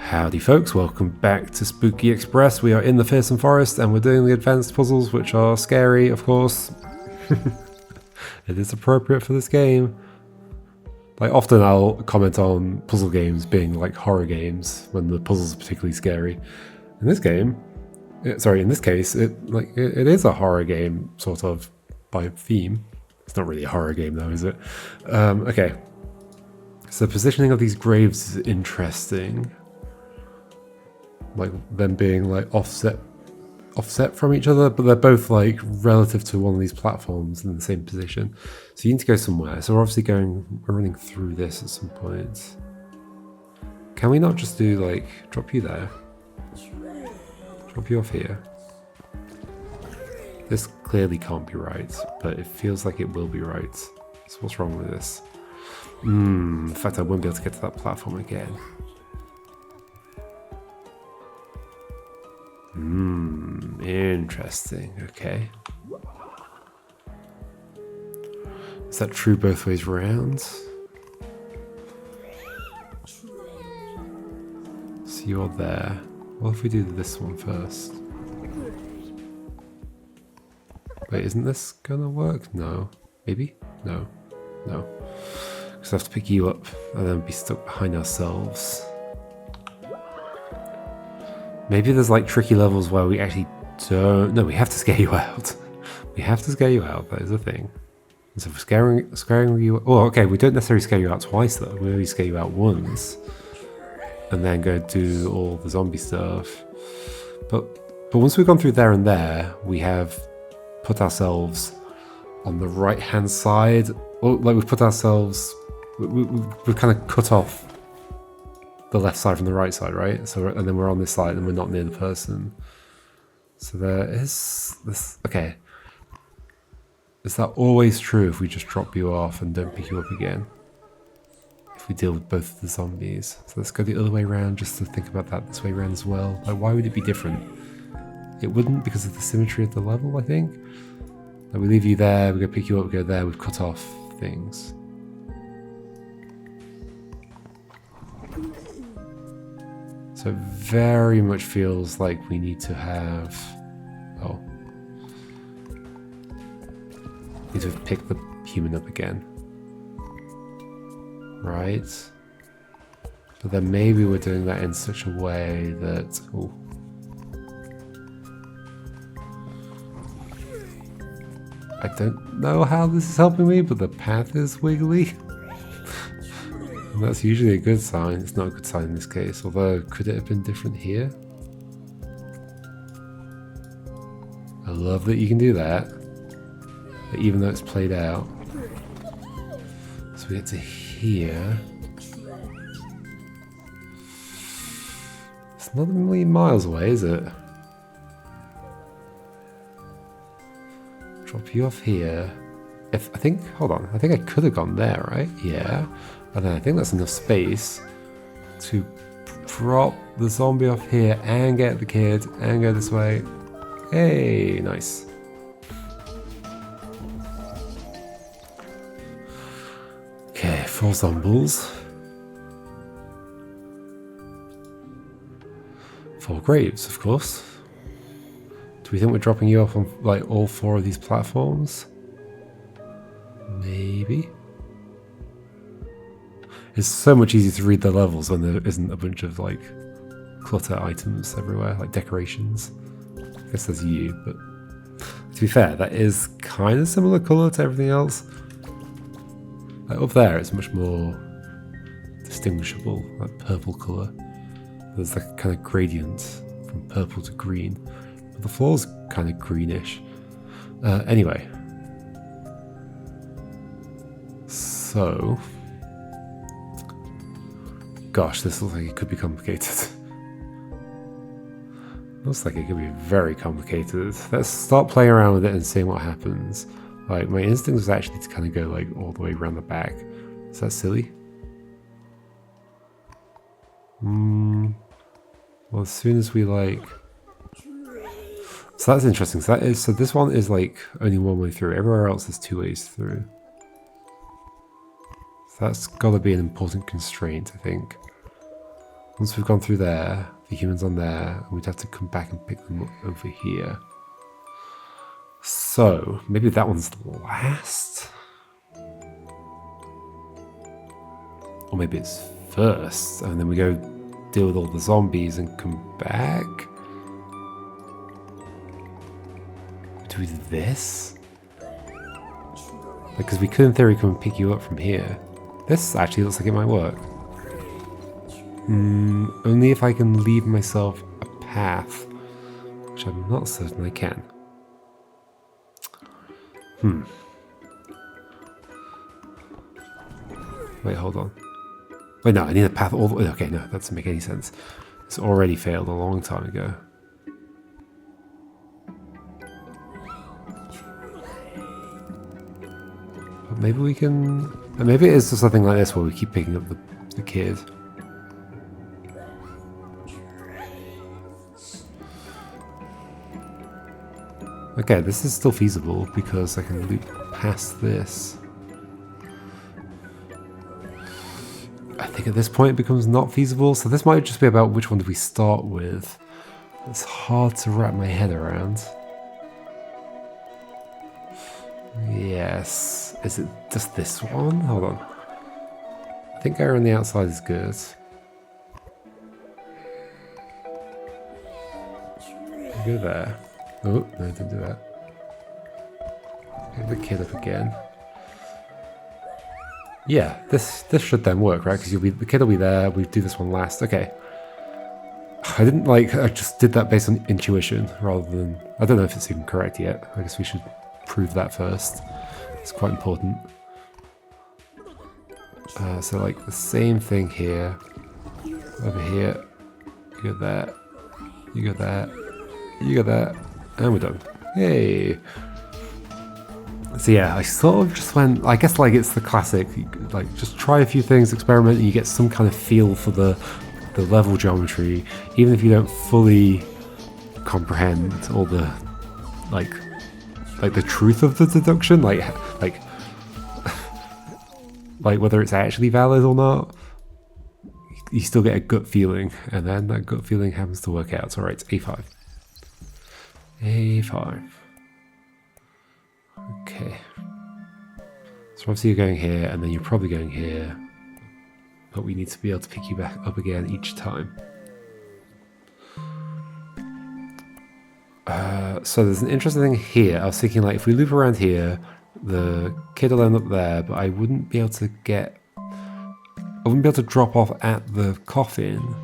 Howdy folks, welcome back to Spooky Express. We are in the Fearsome Forest and we're doing the advanced puzzles, which are scary, of course. It is appropriate for this game. Like, often I'll comment on puzzle games being like horror games when the puzzles are particularly scary. In this game, in this case, it is a horror game, sort of, by theme. It's not really a horror game though, is it? Okay. So the positioning of these graves is interesting. Like them being like offset from each other, but they're both like relative to one of these platforms in the same position. So you need to go somewhere. So we're obviously we're running through this at some point. Can we not just do like, drop you there? Drop you off here? This clearly can't be right, but it feels like it will be right. So what's wrong with this? In fact, I won't be able to get to that platform again. Interesting. Okay. Is that true both ways round? So you're there. What if we do this one first? Wait, isn't this gonna work? No. Maybe? No. No. Because I have to pick you up and then be stuck behind ourselves. Maybe there's like tricky levels where we actually don't... No, we have to scare you out. We have to scare you out, that is a thing. And so for scaring you... Oh, okay, we don't necessarily scare you out twice though. We only scare you out once. And then go do all the zombie stuff. But once we've gone through there and there, we have put ourselves on the right-hand side. Or like we've put ourselves... We've kind of cut off the left side from the right side, right? So, and then we're on this side and we're not near the person. So there is this. Okay, is that always true if we just drop you off and don't pick you up again? If we deal with both of the zombies. So let's go the other way around just to think about that this way around as well. Like, why would it be different? It wouldn't, because of the symmetry of the level, I think. Like, we leave you there, we go pick you up, we go there, we've cut off things. So it very much feels like we need to have... Oh. Need to pick the human up again. Right? But then maybe we're doing that in such a way that... Oh. I don't know how this is helping me, but the path is wiggly. And that's usually a good sign. It's not a good sign in this case, although could it have been different here? I love that you can do that, even though it's played out. So we get to here. It's not a million miles away, is it? Drop you off here. Hold on, I think I could have gone there, right? Yeah. And then I think that's enough space to drop the zombie off here and get the kid and go this way. Hey, nice. Okay, 4 zombies. 4 graves, of course. Do we think we're dropping you off on like all 4 of these platforms? Maybe. It's so much easier to read the levels when there isn't a bunch of like clutter items everywhere, like decorations. I guess there's you, but to be fair, that is kind of similar colour to everything else. Like up there, it's much more distinguishable, like purple colour. There's like a kind of gradient from purple to green, but the floor's kind of greenish. Anyway, so. Gosh, this looks like it could be complicated. Looks like it could be very complicated. Let's start playing around with it and seeing what happens. Like, my instinct was actually to kind of go like all the way around the back. Is that silly? Well, as soon as we like... So that's interesting. So this one is like only one way through. Everywhere else is 2 ways through. So that's got to be an important constraint, I think. Once we've gone through there, the humans on there, we'd have to come back and pick them up over here. So, maybe that one's last? Or maybe it's first, and then we go deal with all the zombies and come back? Do we do this? Because we could in theory come and pick you up from here. This actually looks like it might work. Only if I can leave myself a path, which I'm not certain I can. Wait, hold on. Wait, no, I need a path all the way. Okay, no, that doesn't make any sense. It's already failed a long time ago. But maybe we can... Maybe it is just something like this where we keep picking up the kid. Okay, this is still feasible because I can loop past this. I think at this point it becomes not feasible, so this might just be about which one do we start with. It's hard to wrap my head around. Yes. Is it just this one? Hold on. I think going around the outside is good. Go there. Oh, no, don't do that. Pick the kid up again. Yeah, this should then work, right? Because the kid will be there. We do this one last. Okay. I just did that based on intuition rather than... I don't know if it's even correct yet. I guess we should prove that first. It's quite important. So like the same thing here. Over here. You go there. You go there. You go there. And we're done. Yay! So yeah, I sort of just went... I guess like it's the classic, like just try a few things, experiment, and you get some kind of feel for the level geometry, even if you don't fully comprehend all the like the truth of the deduction, like whether it's actually valid or not. You still get a gut feeling, and then that gut feeling happens to work out. So right, it's A5. A5. Okay. So obviously you're going here, and then you're probably going here. But we need to be able to pick you back up again each time. So there's an interesting thing here. I was thinking like if we loop around here, the kid will end up there, but I wouldn't be able to get... I wouldn't be able to drop off at the coffin,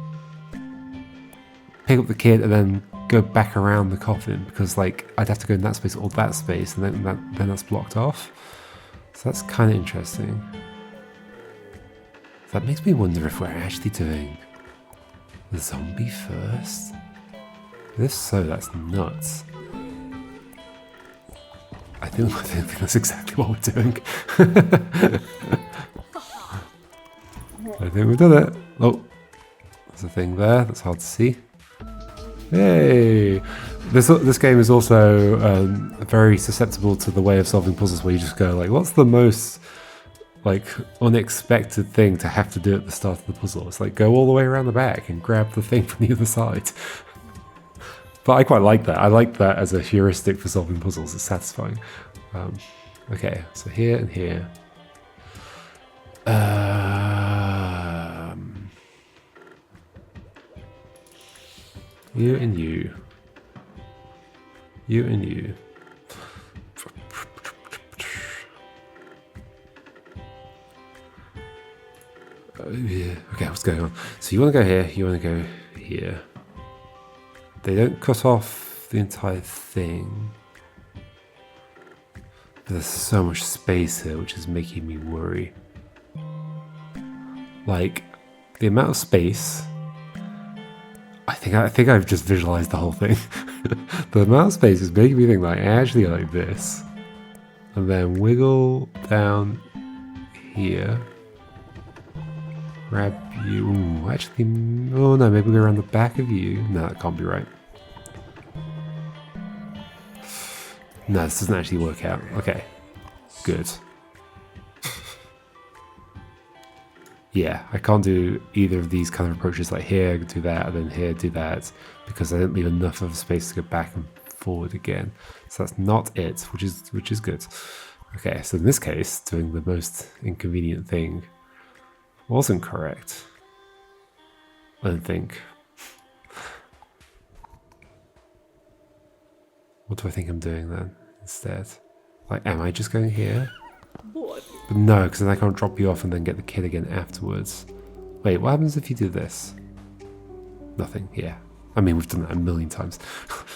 pick up the kid, and then go back around the coffin, because like I'd have to go in that space or that space, and then that's blocked off. So that's kind of interesting. That makes me wonder if we're actually doing the zombie first. If so, that's nuts. I think that's exactly what we're doing. I think we've done it. Oh, there's a thing there that's hard to see. Hey! This game is also very susceptible to the way of solving puzzles where you just go like, what's the most like unexpected thing to have to do at the start of the puzzle? It's like go all the way around the back and grab the thing from the other side. But I quite like that. I like that as a heuristic for solving puzzles. It's satisfying. Okay, so here and here. You and you. You and you. Yeah. Okay, what's going on? So you want to go here, you want to go here. They don't cut off the entire thing. But there's so much space here, which is making me worry. Like, the amount of space... I think I've just visualized the whole thing. The amount of space is making me think like, actually like this. And then wiggle down here. Grab you. Ooh, actually, oh no, maybe go around the back of you. No, that can't be right. No, this doesn't actually work out. Okay, good. Yeah, I can't do either of these kind of approaches, like here, do that, and then here, do that, because I don't leave enough of a space to go back and forward again. So that's not it, which is good. Okay, so in this case, doing the most inconvenient thing wasn't correct. I don't think. What do I think I'm doing then instead? Like, am I just going here? But no, because then I can't drop you off and then get the kid again afterwards. Wait, what happens if you do this? Nothing, yeah. I mean, we've done that a million times.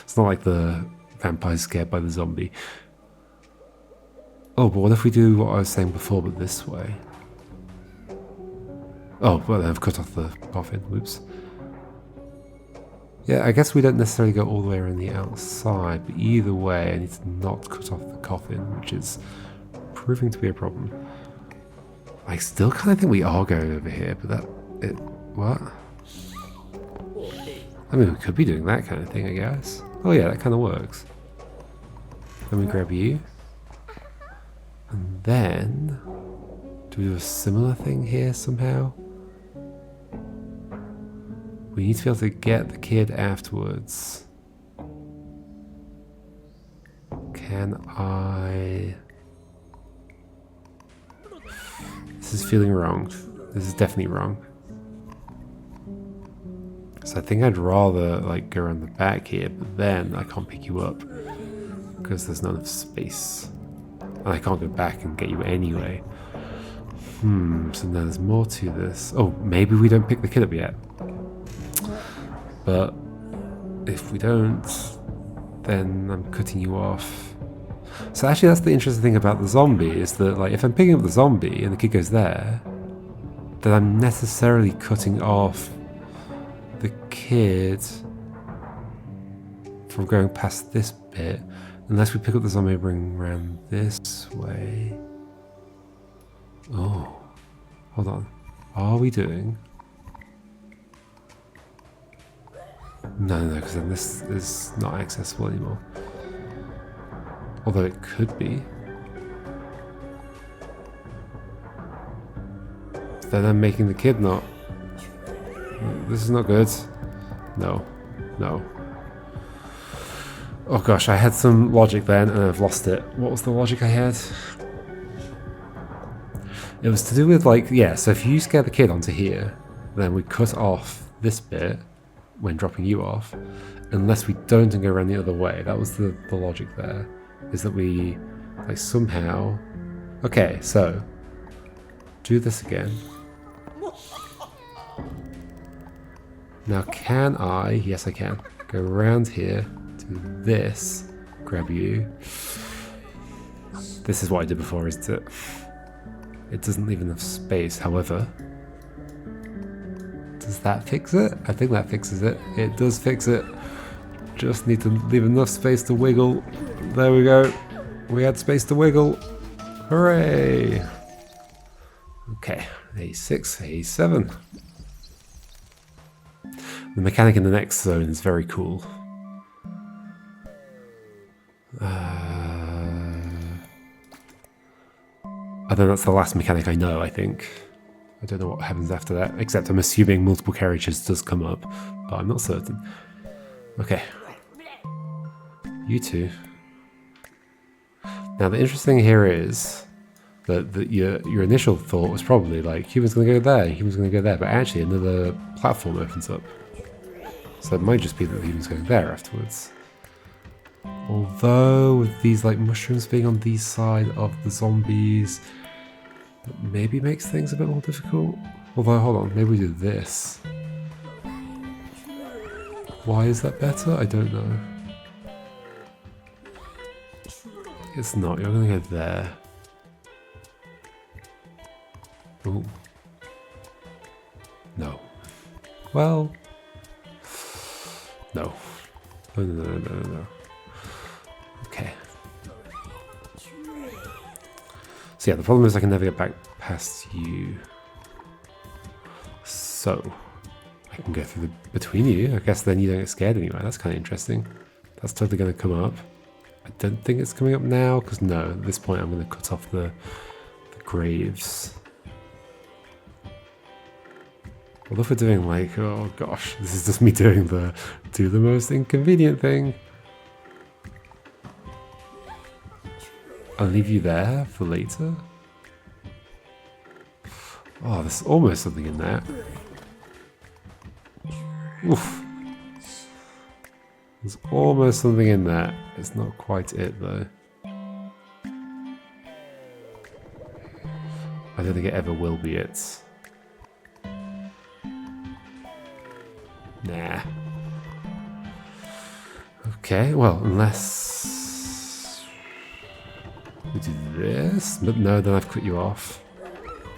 It's not like the vampire's scared by the zombie. Oh, but what if we do what I was saying before, but this way? Oh, well, then I've cut off the coffin. Whoops. Yeah, I guess we don't necessarily go all the way around the outside, but either way, I need to not cut off the coffin, which is proving to be a problem. I still kind of think we are going over here, but what? I mean, we could be doing that kind of thing, I guess. Oh yeah, that kind of works. Let me grab you. And then, do we do a similar thing here somehow? We need to be able to get the kid afterwards. Can I... This is feeling wrong. This is definitely wrong. So I think I'd rather like go around the back here, but then I can't pick you up because there's not enough space. And I can't go back and get you anyway. So now there's more to this. Oh, maybe we don't pick the kid up yet. But if we don't, then I'm cutting you off. So actually that's the interesting thing about the zombie, is that like if I'm picking up the zombie and the kid goes there, then I'm necessarily cutting off the kid from going past this bit, unless we pick up the zombie and bring around this way. Oh, hold on. Are we doing? No, because then this is not accessible anymore. Although it could be. Then I'm making the kid not. This is not good. No. Oh gosh, I had some logic then and I've lost it. What was the logic I had? It was to do with like, yeah, so if you scare the kid onto here, then we cut off this bit when dropping you off, unless we don't and go around the other way. That was the logic there, is that we like somehow... Okay, so do this again. Now can I, yes I can, go around here to this, grab you. This is what I did before, isn't it? It doesn't leave enough space, however. Does that fix it? I think that fixes it. It does fix it. Just need to leave enough space to wiggle. There we go. We had space to wiggle. Hooray! Okay, A6, A7. The mechanic in the next zone is very cool. I think that's the last mechanic I know, I think. I don't know what happens after that, except I'm assuming multiple carriages does come up, but I'm not certain. Okay. You two. Now the interesting here is that your initial thought was probably like, human's gonna go there, human's gonna go there, but actually another platform opens up. So it might just be that the human's going there afterwards. Although with these like mushrooms being on the side of the zombies, that maybe makes things a bit more difficult. Although hold on, maybe we do this. Why is that better? I don't know. It's not, you're gonna go there. Ooh. No. Well, no. No. Okay. So yeah, the problem is I can never get back past you. So I can go through between you. I guess then you don't get scared anyway. That's kind of interesting. That's totally going to come up. I don't think it's coming up now because no, at this point I'm going to cut off the graves. What if we're doing like, oh gosh, this is just me doing the most inconvenient thing. I'll leave you there for later. Oh, there's almost something in there. Oof. There's almost something in there. It's not quite it though. I don't think it ever will be it. Nah. Okay, well, unless we do this. But no, then I've cut you off.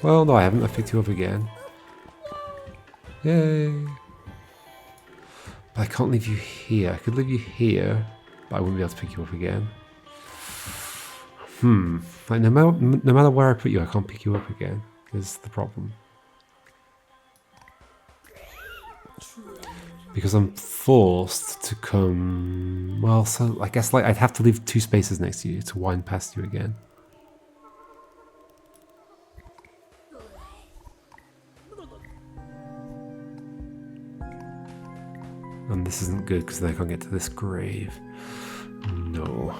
Well, no, I haven't. I've picked you up again. Yay. But I can't leave you here. I could leave you here, but I wouldn't be able to pick you up again. Like no matter where I put you, I can't pick you up again. Is the problem. Because I'm forced to come... Well, so I guess like I'd have to leave 2 spaces next to you to wind past you again. And this isn't good because then I can't get to this grave. No.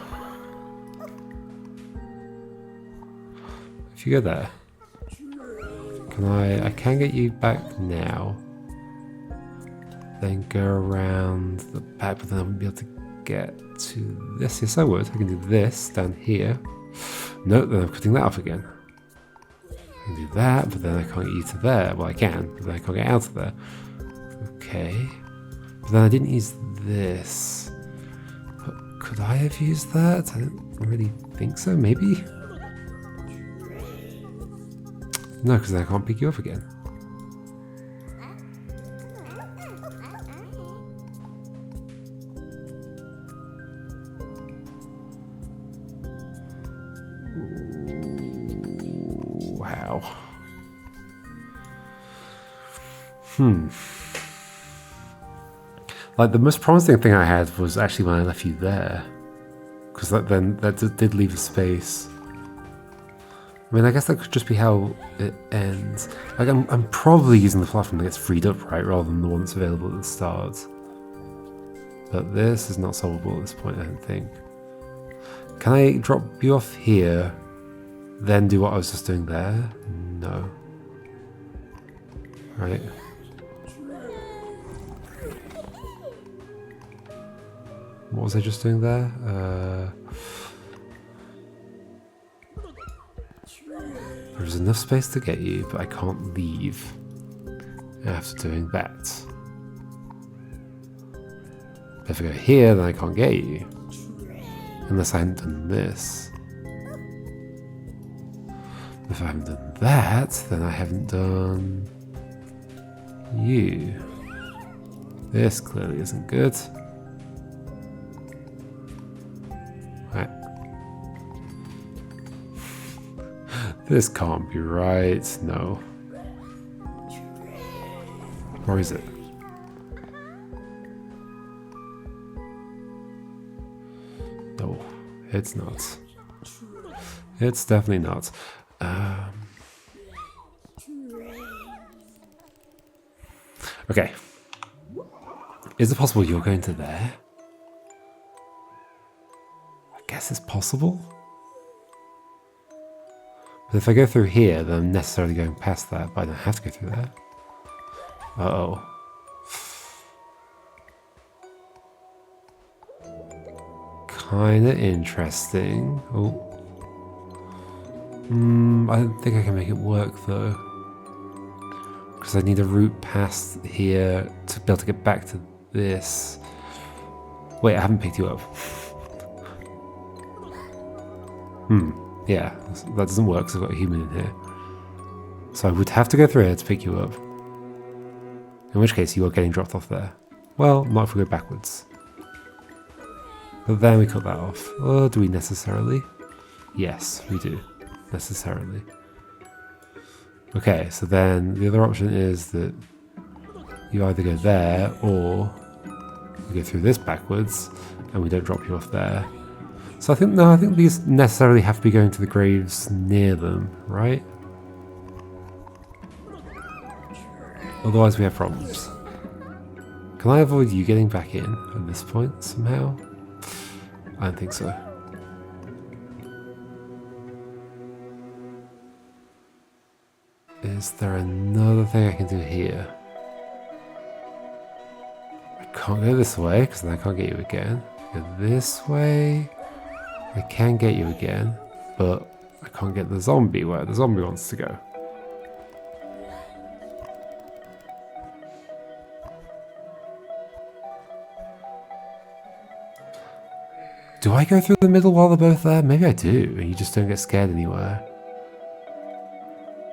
If you go there, I can get you back now. Then go around the back, but then I wouldn't be able to get to this. Yes, I would. I can do this down here. No, then I'm cutting that off again. I can do that, but then I can't get you to there. Well, I can, but then I can't get out of there. Okay. But then I didn't use this. But could I have used that? I don't really think so. Maybe? No, because I can't pick you up again. Wow. Like the most promising thing I had was actually when I left you there, because that did leave a space. I mean, I guess that could just be how it ends. Like I'm probably using the platform that gets freed up, right, rather than the one that's available at the start. But this is not solvable at this point, I don't think. Can I drop you off here, then do what I was just doing there? No. Right. What was I just doing there? There's enough space to get you, but I can't leave after doing that. But if I go here, then I can't get you. Unless I hadn't done this. If I haven't done that, then I haven't done you. This clearly isn't good. Right. This can't be right. No. Or is it? No, it's not. It's definitely not. Okay. Is it possible you're going to there? I guess it's possible. But if I go through here, then I'm necessarily going past that, but I don't have to go through there. Uh-oh. Kinda interesting. Oh. I don't think I can make it work though. Because I need a route past here to be able to get back to this. Wait, I haven't picked you up. Yeah, that doesn't work because I've got a human in here. So I would have to go through here to pick you up. In which case you are getting dropped off there. Well, not if we go backwards. But then we cut that off. Or do we necessarily? Yes, we do. Necessarily. Okay, so then the other option is that you either go there or we go through this backwards and we don't drop you off there. So I think these necessarily have to be going to the graves near them, right? Otherwise we have problems. Can I avoid you getting back in at this point somehow? I don't think so. Is there another thing I can do here? I can't go this way because then I can't get you again. Go this way. I can get you again, but I can't get the zombie where the zombie wants to go. Do I go through the middle while they're both there? Maybe I do, and you just don't get scared anywhere.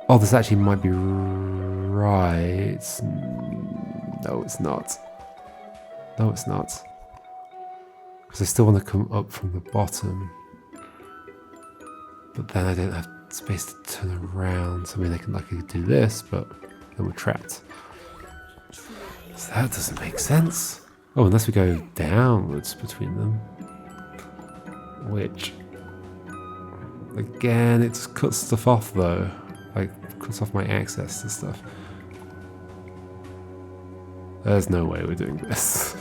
Oh, this actually might be right. No, it's not. No, it's not. Because I still want to come up from the bottom. But then I don't have space to turn around. So I mean, I could do this, but then we're trapped. So that doesn't make sense. Oh, unless we go downwards between them. Which, again, it just cuts stuff off though. Like, cuts off my access to stuff. There's no way we're doing this.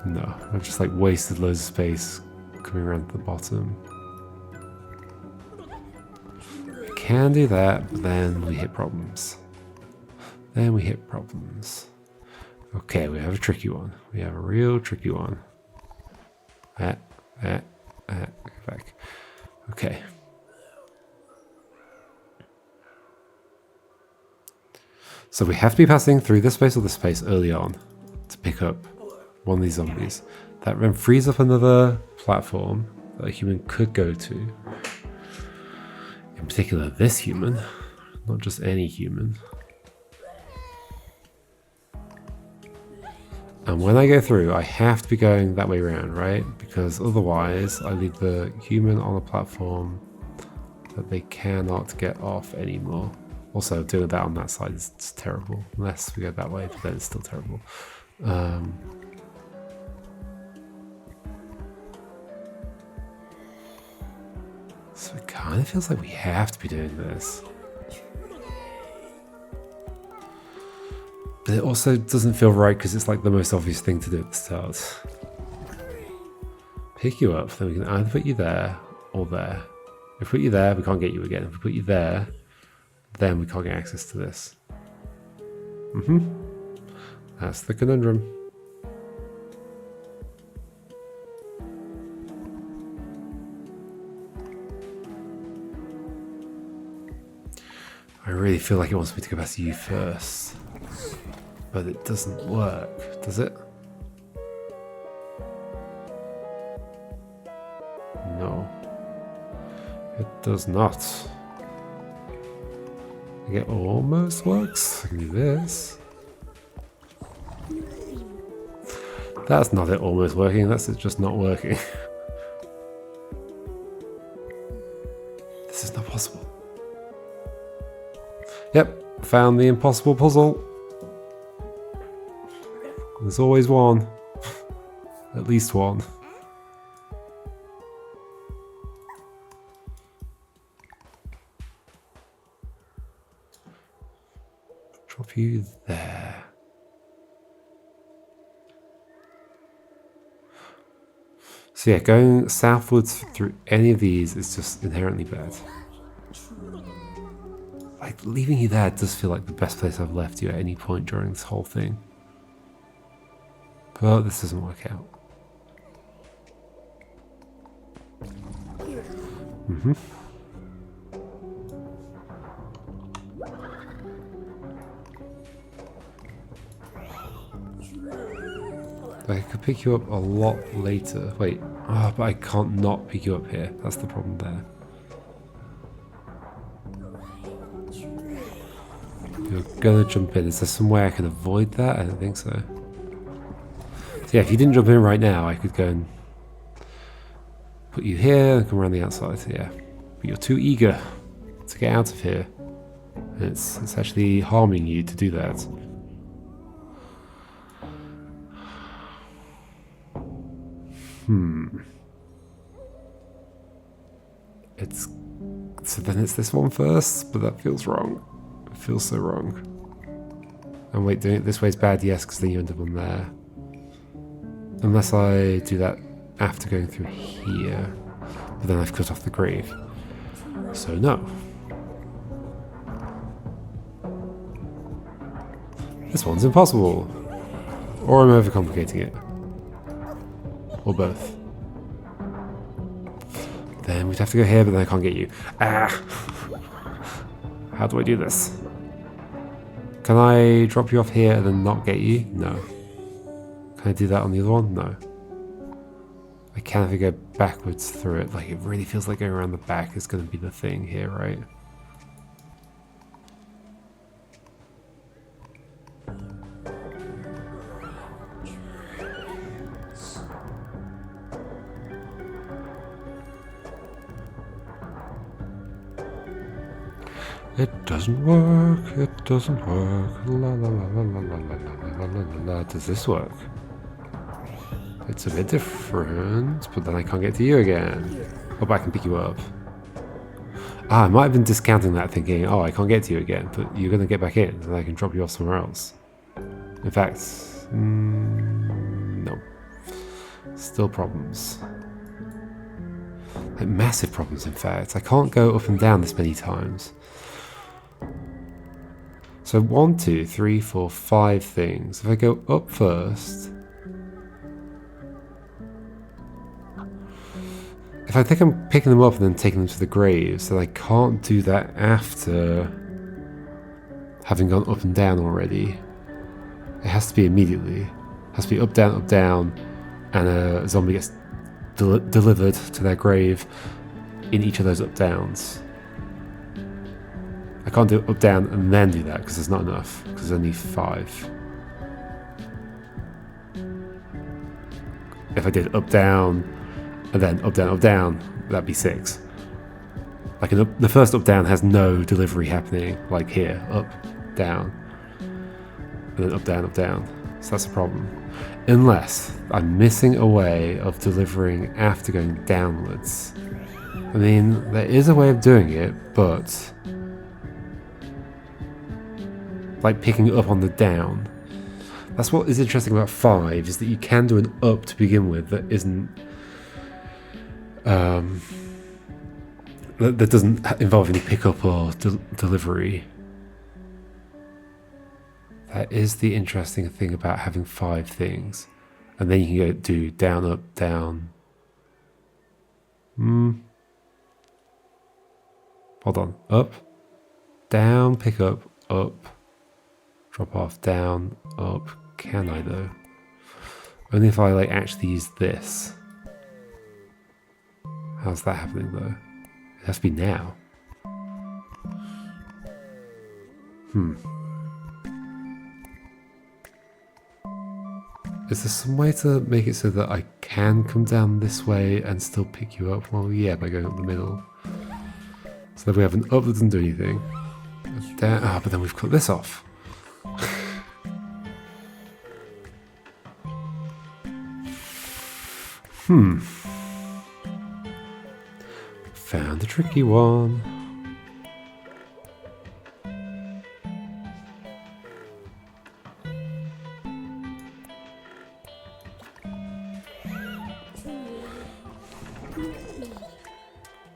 No, I've just like wasted loads of space coming around to the bottom. We can do that, but then we hit problems. Then we hit problems. Okay, we have a tricky one. We have a real tricky one. Go back. Okay. So we have to be passing through this space or this space early on to pick up one of these zombies. That then frees up another platform that a human could go to. In particular, this human, not just any human. And when I go through, I have to be going that way around, right? Because otherwise, I leave the human on a platform that they cannot get off anymore. Also, doing that on that side is terrible. Unless we go that way, but then it's still terrible. So it kind of feels like we have to be doing this. But it also doesn't feel right because it's like the most obvious thing to do at the start. Pick you up, then we can either put you there or there. If we put you there, we can't get you again. If we put you there, then we can't get access to this. That's the conundrum. I really feel like it wants me to go past you first. But it doesn't work, does it? No. It does not. It almost works. I can do this. That's not it almost working, that's it just not working. This is not possible. Yep, found the impossible puzzle. There's always one. At least one. Drop you there. So yeah, going southwards through any of these is just inherently bad. Like, leaving you there does feel like the best place I've left you at any point during this whole thing. But this doesn't work out. I could pick you up a lot later. Wait, but I can't not pick you up here. That's the problem there. You're gonna jump in. Is there some way I can avoid that? I don't think so. So yeah, if you didn't jump in right now, I could go and put you here and come around the outside. So yeah, but you're too eager to get out of here. And it's actually harming you to do that. So then it's this one first, but that feels wrong. It feels so wrong. And wait, doing it this way is bad, yes, because then you end up on there. Unless I do that after going through here. But then I've cut off the grave. So no. This one's impossible. Or I'm overcomplicating it. Or both. Then we'd have to go here, but then I can't get you. Ah! How do I do this? Can I drop you off here and then not get you? No. Can I do that on the other one? No. I can if I go backwards through it. Like, it really feels like going around the back is going to be the thing here, right? It doesn't work, it doesn't work, la la la la la la la la la la. Does this work? It's a bit different, but then I can't get to you again. Oh, but I can pick you up. Ah, I might have been discounting that, thinking, oh, I can't get to you again, but you're going to get back in, and I can drop you off somewhere else. In fact, no. Still problems. Like, massive problems, in fact. I can't go up and down this many times. So 1, 2, 3, 4, 5 things. If I go up first... If I think I'm picking them up and then taking them to the graves, then I can't do that after having gone up and down already. It has to be immediately. It has to be up, down, and a zombie gets delivered to their grave in each of those up, downs. I can't do up, down, and then do that because there's not enough, because there's only 5. If I did up, down, and then up, down, that'd be 6. Like the first up, down has no delivery happening, like here, up, down, and then up, down. So that's a problem. Unless I'm missing a way of delivering after going downwards. I mean, there is a way of doing it, but... like picking up on the down. That's what is interesting about 5, is that you can do an up to begin with that isn't... that doesn't involve any pickup or delivery. That is the interesting thing about having 5 things. And then you can go do down, up, down. Hold on. Up, down, pick up, drop off, down, up. Can I though? Only if I like actually use this. How's that happening though? It has to be now. Is there some way to make it so that I can come down this way and still pick you up? Well, yeah, by going up the middle. So that we have an up that doesn't do anything. Down, but then we've cut this off. Found a tricky one.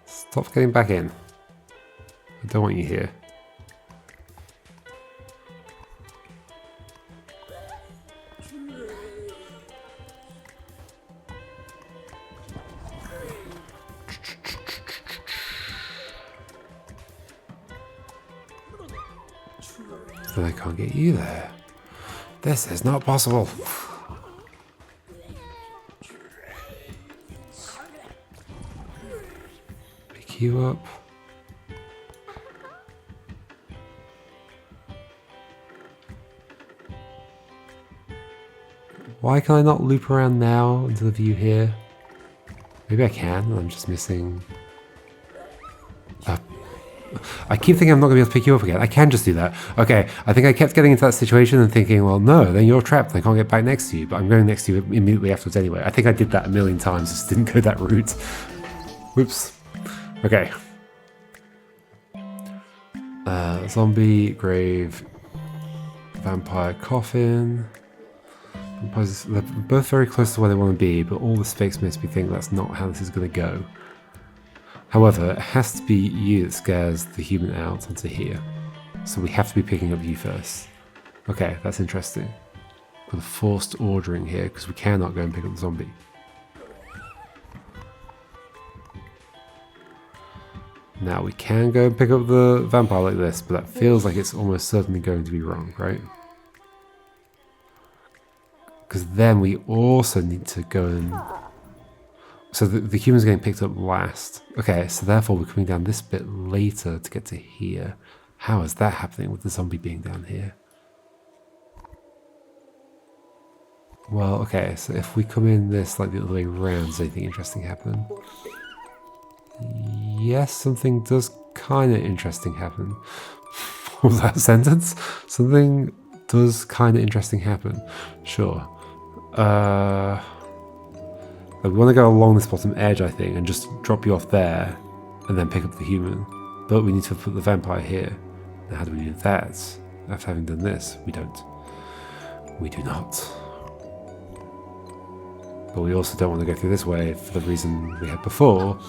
Stop getting back in. I don't want you here. Then I can't get you there. This is not possible. Pick you up. Why can I not loop around now into the view here? Maybe I can, I'm just missing... I keep thinking I'm not going to be able to pick you up again. I can just do that. Okay, I think I kept getting into that situation and thinking, well, no, then you're trapped and I can't get back next to you. But I'm going next to you immediately afterwards anyway. I think I did that a million times, just didn't go that route. Whoops. Okay. Zombie, grave. vampire coffin. They're both very close to where they want to be, but all the stakes makes me think that's not how this is going to go. However, it has to be you that scares the human out onto here. So we have to be picking up you first. Okay, that's interesting. Got a forced ordering here because we cannot go and pick up the zombie. Now we can go and pick up the vampire like this, but that feels like it's almost certainly going to be wrong, right? Because then we also need to go and... So the human's getting picked up last. Okay, so therefore we're coming down this bit later to get to here. How is that happening with the zombie being down here? Well, okay, so if we come in this like the other way around, does anything interesting happen? Yes, something does kind of interesting happen. What was that sentence? Something does kind of interesting happen. Sure. We want to go along this bottom edge, I think, and just drop you off there, and then pick up the human. But we need to put the vampire here. Now, how do we do that? After having done this, we don't. We do not. But we also don't want to go through this way for the reason we had before.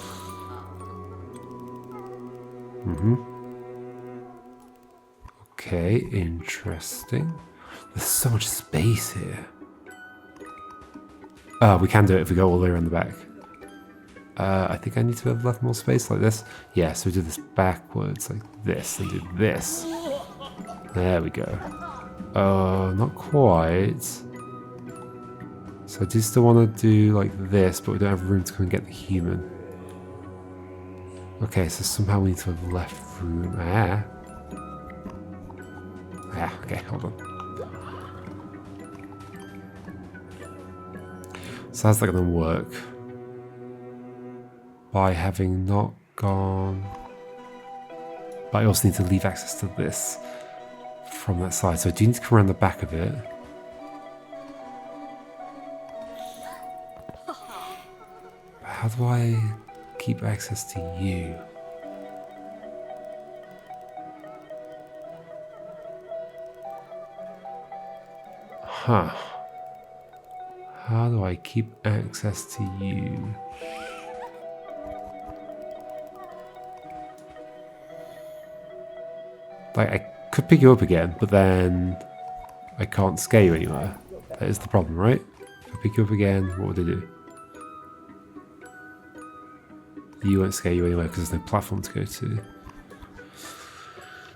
Okay, interesting. There's so much space here. We can do it if we go all the way around the back. I think I need to have left more space like this. Yeah, so we do this backwards like this and do this. There we go. Not quite. So I do still want to do like this, but we don't have room to come and get the human. Okay, so somehow we need to have left room. Okay, hold on. So how's that going to work? By having not gone... But I also need to leave access to this from that side. So I do need to come around the back of it. But how do I keep access to you? Huh. How do I keep access to you? Like, I could pick you up again, but then I can't scare you anywhere. That is the problem, right? If I pick you up again, what would I do? You won't scare you anywhere because there's no platform to go to.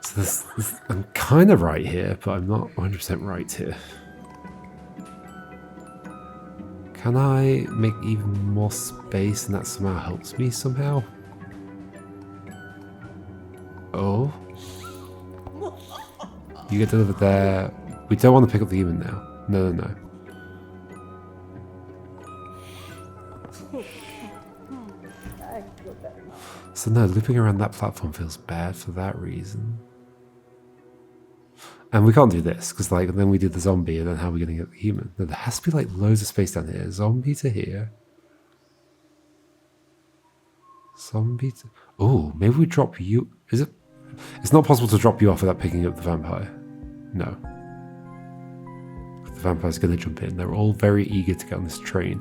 So I'm kind of right here, but I'm not 100% right here. Can I make even more space and that somehow helps me somehow? Oh. You get delivered there. We don't want to pick up the human now. No. So no, looping around that platform feels bad for that reason. And we can't do this, because like then we do the zombie, and then how are we going to get the human? No, there has to be like loads of space down here. Zombie to here. Zombie to... Oh, maybe we drop you... Is it... It's not possible to drop you off without picking up the vampire. No. The vampire's going to jump in. They're all very eager to get on this train.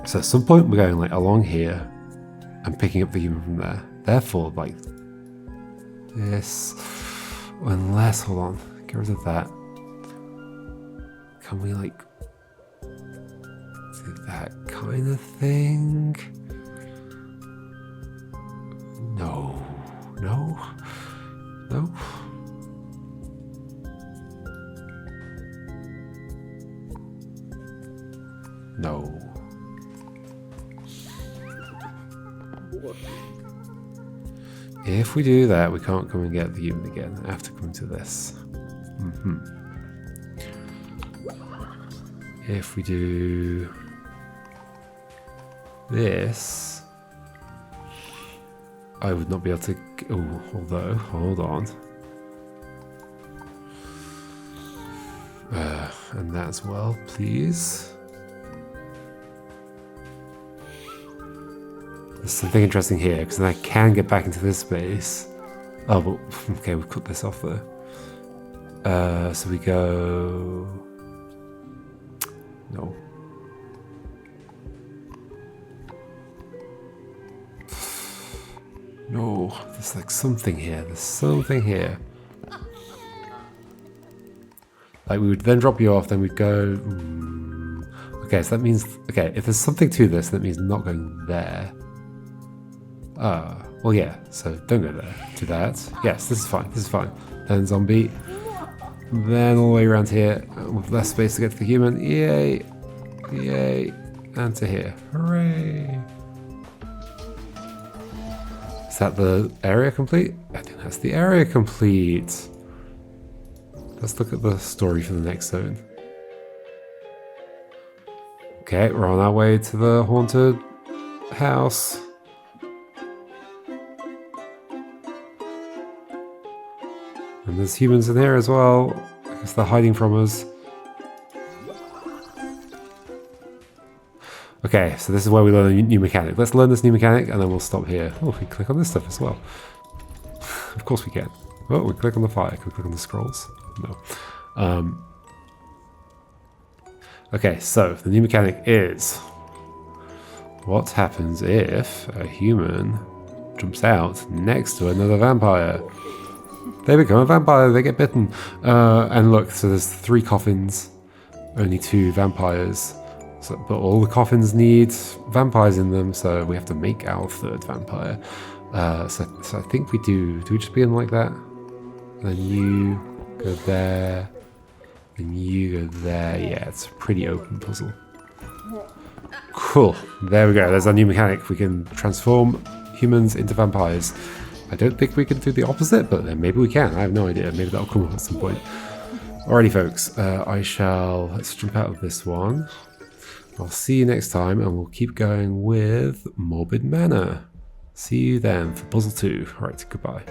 So at some point we're going like along here and picking up the human from there. Therefore, like this, unless, hold on, get rid of that. Can we like do that kind of thing? No. If we do that, we can't come and get the human again. I have to come to this. If we do this, I would not be able to... Oh, although, hold on. And that as well, please. There's something interesting here, because then I can get back into this space. Oh, but, okay, we've cut this off there. So we go... No. No, there's like something here. There's something here. Like we would then drop you off, then we'd go... Okay, so that means... Okay, if there's something to this, that means not going there. Well yeah, so don't go there. Do that. Yes, this is fine, this is fine. Then zombie. Then all the way around here, with less space to get to the human. Yay! Yay! And to here. Hooray! Is that the area complete? I think that's the area complete. Let's look at the story for the next zone. Okay, we're on our way to the haunted house. And there's humans in here as well. I guess they're hiding from us. Okay, so this is where we learn a new mechanic. Let's learn this new mechanic and then we'll stop here. Oh, we can click on this stuff as well. Of course we can. Oh, we click on the fire. Can we click on the scrolls? No. Okay, so the new mechanic is... What happens if a human jumps out next to another vampire? They become a vampire, they get bitten. And look, so there's 3 coffins, only 2 vampires. So, but all the coffins need vampires in them, so we have to make our 3rd vampire. So I think we do we just begin like that? And then you go there, and you go there. Yeah, it's a pretty open puzzle. Cool, there we go, there's our new mechanic. We can transform humans into vampires. I don't think we can do the opposite, but then maybe we can. I have no idea. Maybe that'll come up at some point. Alrighty, folks. Let's jump out of this one. I'll see you next time, and we'll keep going with Morbid Manor. See you then for Puzzle 2. Alright, goodbye.